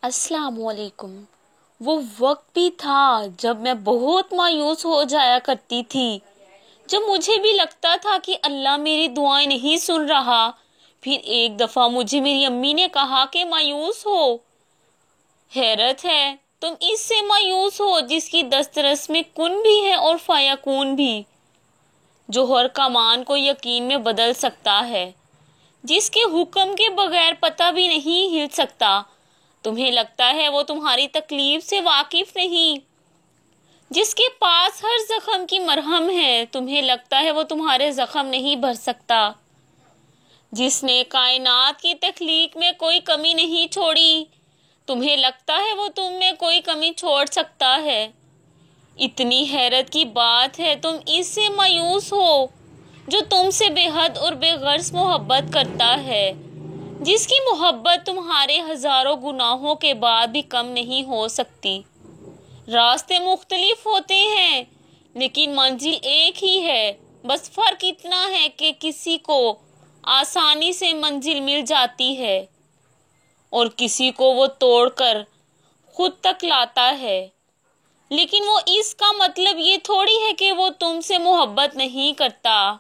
السلام علیکم۔ وہ وقت بھی تھا جب میں بہت مایوس ہو جایا کرتی تھی، جب مجھے بھی لگتا تھا کہ اللہ میری دعائیں نہیں سن رہا۔ پھر ایک دفعہ مجھے میری امی نے کہا کہ مایوس ہو، حیرت ہے تم اس سے مایوس ہو جس کی دسترس میں کن بھی ہے اور فیکون بھی، جو ہر کمان کو یقین میں بدل سکتا ہے، جس کے حکم کے بغیر پتہ بھی نہیں ہل سکتا۔ تمہیں لگتا ہے وہ تمہاری تکلیف سے واقف نہیں، جس کے پاس ہر زخم کی مرہم ہے۔ تمہیں لگتا ہے وہ تمہارے زخم نہیں بھر سکتا، جس نے کائنات کی تخلیق میں کوئی کمی نہیں چھوڑی۔ تمہیں لگتا ہے وہ تم میں کوئی کمی چھوڑ سکتا ہے۔ اتنی حیرت کی بات ہے تم اس سے مایوس ہو جو تم سے بے حد اور بے غرض محبت کرتا ہے، جس کی محبت تمہارے ہزاروں گناہوں کے بعد بھی کم نہیں ہو سکتی۔ راستے مختلف ہوتے ہیں لیکن منزل ایک ہی ہے، بس فرق اتنا ہے کہ کسی کو آسانی سے منزل مل جاتی ہے اور کسی کو وہ توڑ کر خود تک لاتا ہے۔ لیکن وہ اس کا مطلب یہ تھوڑی ہے کہ وہ تم سے محبت نہیں کرتا۔